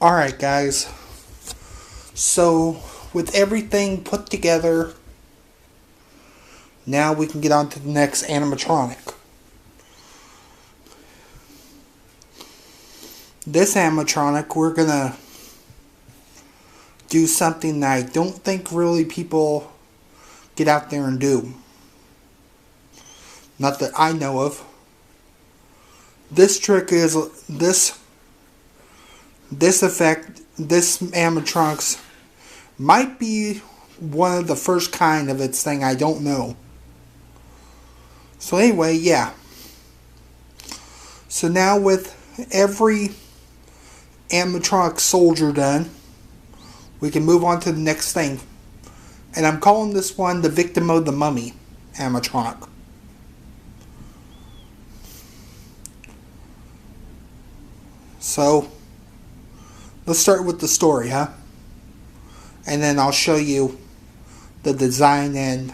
Alright, guys. So, with everything put together, now we can get on to the next animatronic. This animatronic, we're gonna do something that I don't think really people get out there and do. Not that I know of. This trick is this animatronics might be one of the first kind of its thing. I don't know. So anyway, yeah. So now with every animatronic soldier done, we can move on to the next thing. And I'm calling this one the Victim of the Mummy animatronic. So, let's start with the story, huh? And then I'll show you the design and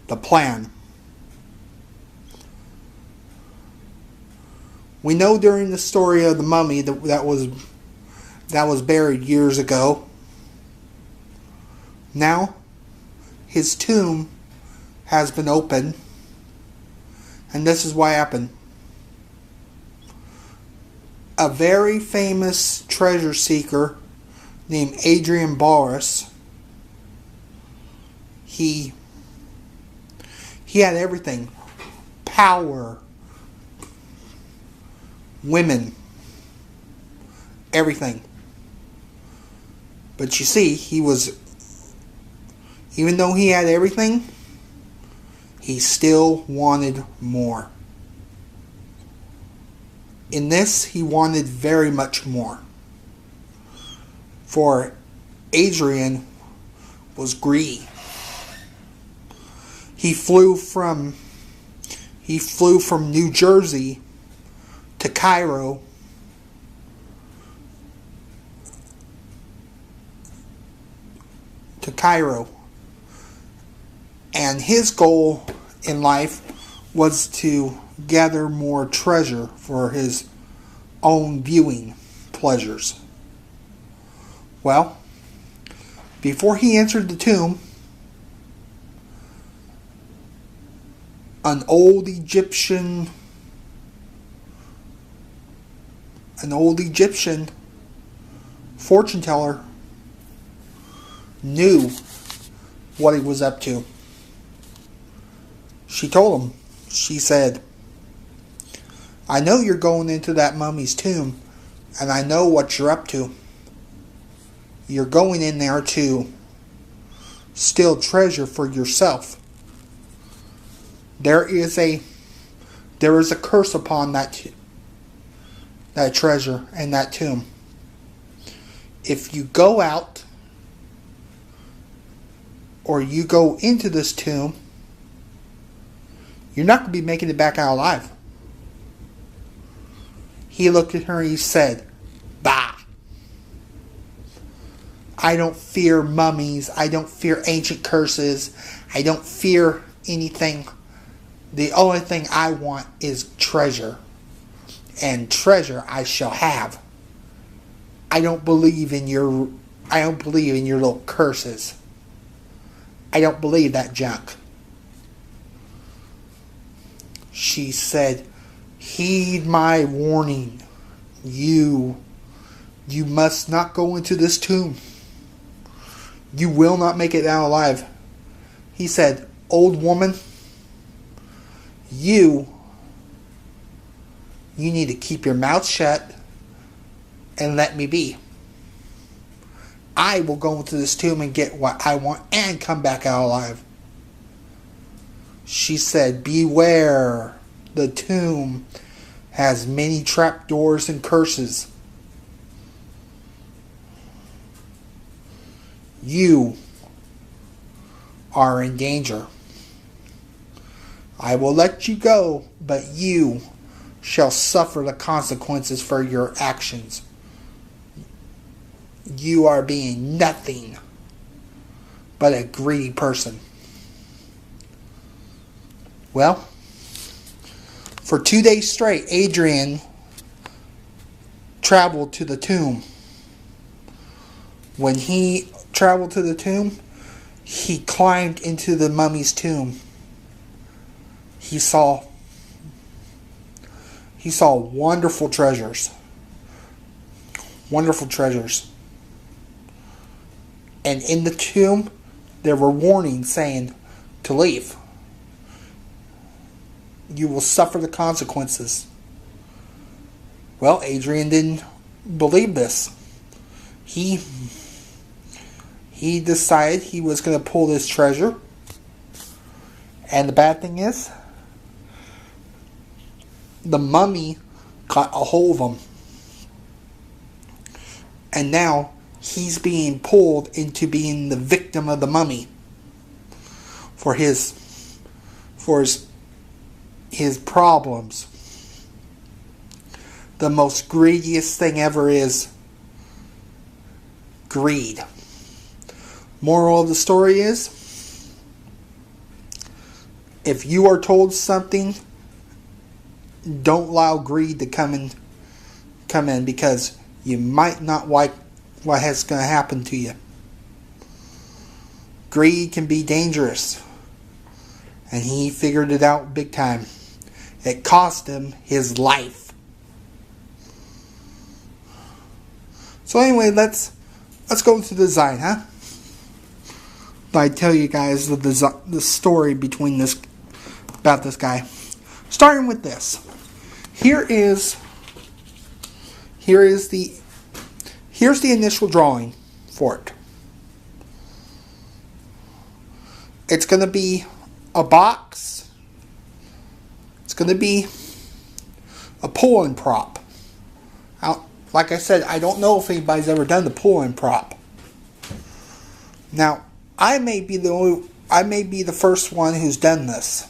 the plan. We know during the story of the mummy that was buried years ago. Now, his tomb has been opened, and this is what happened. A very famous treasure seeker named Adrian Barras. He had everything. Power. Women. Everything. But you see, even though he had everything, he still wanted more. In this, he wanted very much more. For Adrian was greedy. He flew from New Jersey to Cairo and his goal in life was to gather more treasure for his own viewing pleasures. Well, before he entered the tomb, an old Egyptian fortune teller knew what he was up to. She told him, she said, "I know you're going into that mummy's tomb, and I know what you're up to. You're going in there to steal treasure for yourself. There is a curse upon that treasure and that tomb. If you go out or you go into this tomb, you're not going to be making it back out alive." He looked at her and he said, "Bah! I don't fear mummies. I don't fear ancient curses. I don't fear anything. The only thing I want is treasure. And treasure I shall have. I don't believe in your little curses. I don't believe that junk." She said, "Heed my warning. You must not go into this tomb. You will not make it out alive." He said, "Old woman, you need to keep your mouth shut and let me be. I will go into this tomb and get what I want and come back out alive." She said, "Beware, the tomb has many trapdoors and curses. You are in danger. I will let you go, but you shall suffer the consequences for your actions. You are being nothing but a greedy person." Well, for 2 days straight, Adrian traveled to the tomb. When he traveled to the tomb, he climbed into the mummy's tomb. He saw wonderful treasures. Wonderful treasures. And in the tomb, there were warnings saying to leave. You will suffer the consequences. Well, Adrian didn't believe this. He decided he was going to pull this treasure. And the bad thing is, the mummy got a hold of him. And now he's being pulled into being the victim of the mummy for his problems. The most greediest thing ever is greed. Moral of the story is, if you are told something, don't allow greed to come in, because you might not like what is going to happen to you. Greed can be dangerous. And he figured it out big time. It cost him his life. So anyway, let's go into the design, huh? I tell you guys the story about this guy. Starting with this. Here's the initial drawing for it. It's going to be a box. It's going to be a pull-in prop. Like I said, I don't know if anybody's ever done the pull-in prop. Now, I may be the first one who's done this.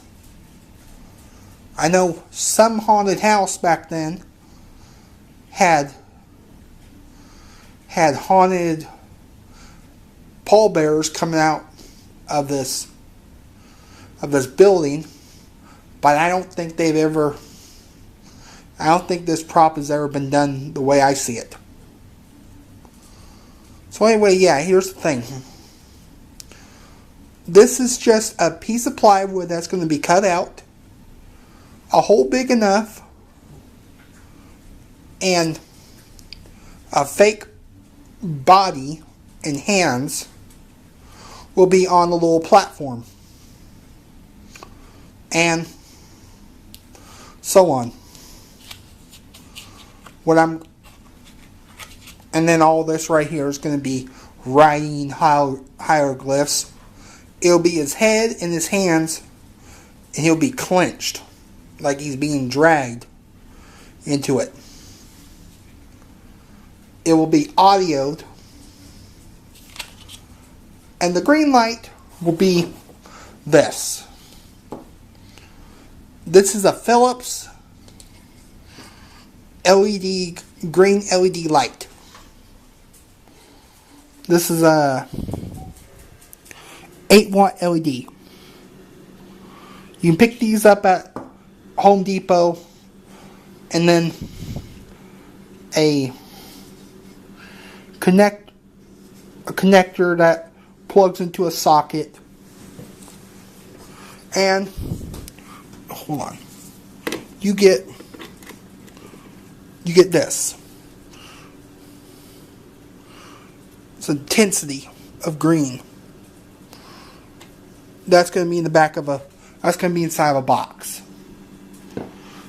I know some haunted house back then had haunted pallbearers coming out of this building, but I don't think this prop has ever been done the way I see it. So anyway, yeah, here's the thing. This is just a piece of plywood that's going to be cut out, a hole big enough, and a fake body and hands will be on the little platform, and so on. And then all this right here is going to be writing hieroglyphs. It'll be his head and his hands, and he'll be clenched like he's being dragged into it. It will be audioed, and the green light will be this. This is a Philips LED, green LED light. This is a 8-watt LED. You can pick these up at Home Depot, and then a connector that plugs into a socket. And hold on, you get this. It's intensity of green. That's going to be in the back of that's going to be inside of a box.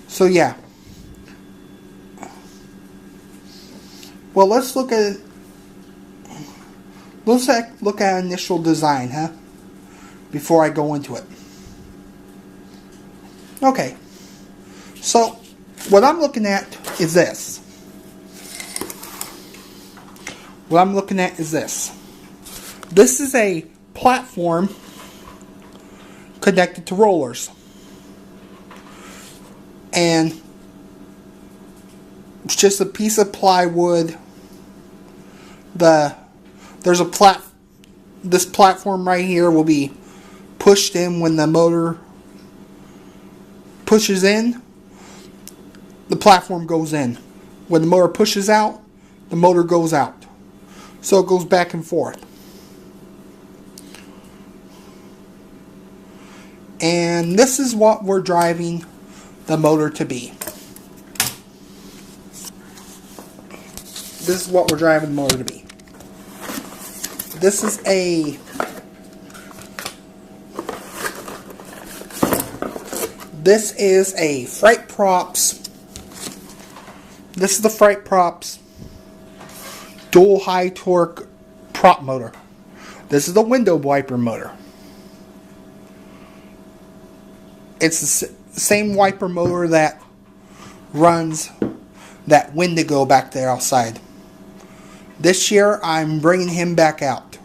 So yeah. Well, let's look at initial design, huh? Before I go into it. Okay. So, what I'm looking at is this. This is a platform connected to rollers. And it's just a piece of plywood. This platform right here will be pushed in when the motor pushes in. The platform goes in. When the motor pushes out, the motor goes out. So it goes back and forth. And this is what we're driving the motor to be. This is what we're driving the motor to be. This is a Freight Props. This is the Freight Props dual high torque prop motor. This is the window wiper motor. It's the same wiper motor that runs that Wendigo back there outside. This year I'm bringing him back out.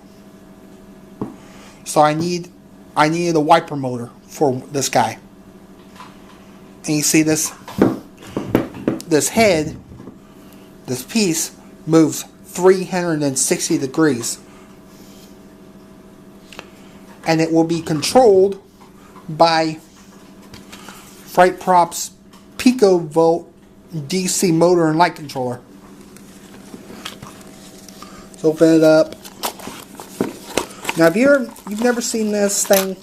So I needed a wiper motor for this guy. And you see this head, this piece moves 360 degrees. And it will be controlled by Freight Props Pico Volt DC motor and light controller. Let's open it up. Now if you've never seen this thing,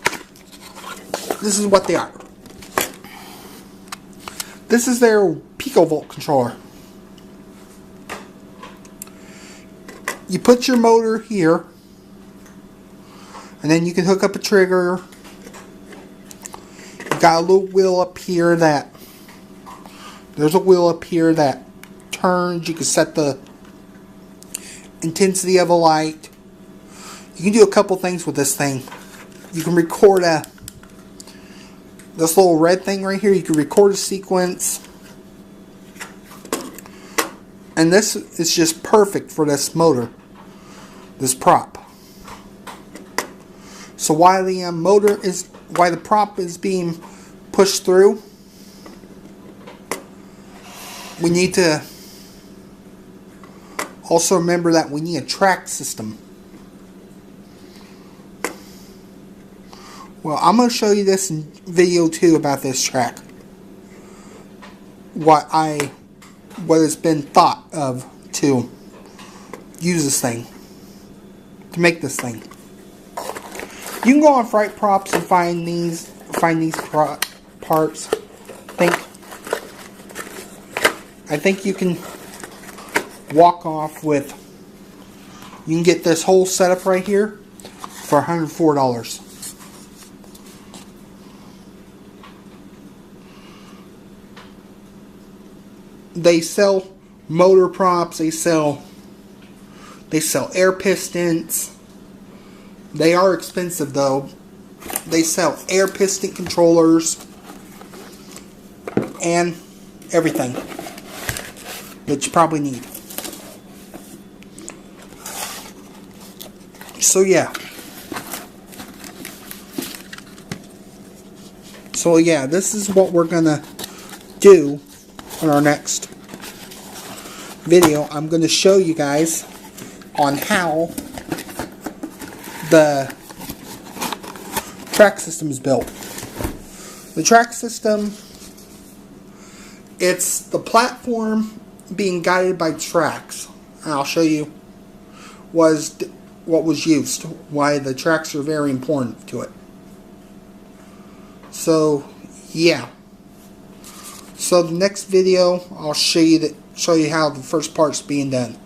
this is what they are. This is their Pico Volt controller. You put your motor here, and then you can hook up a trigger. You got a little wheel up here that turns. You can set the intensity of a light. You can do a couple things with this thing. You can record this little red thing right here. You can record a sequence. And this is just perfect for this motor, this prop. So while the prop is being pushed through, we need to also remember that we need a track system. Well, I'm going to show you this in video 2 about this track. What has been thought of to use this thing, to make this thing. You can go on Freight Props and find these parts. I think you can walk off with. You can get this whole setup right here for $104. They sell motor props. They sell air pistons. They are expensive though. They sell air piston controllers and everything that you probably need. So yeah. This is what we're gonna do in our next video. I'm going to show you guys on how the track system is built. The track system, it's the platform being guided by tracks. And I'll show you what was used, why the tracks are very important to it. So yeah. So the next video, I'll show you how the first part's being done.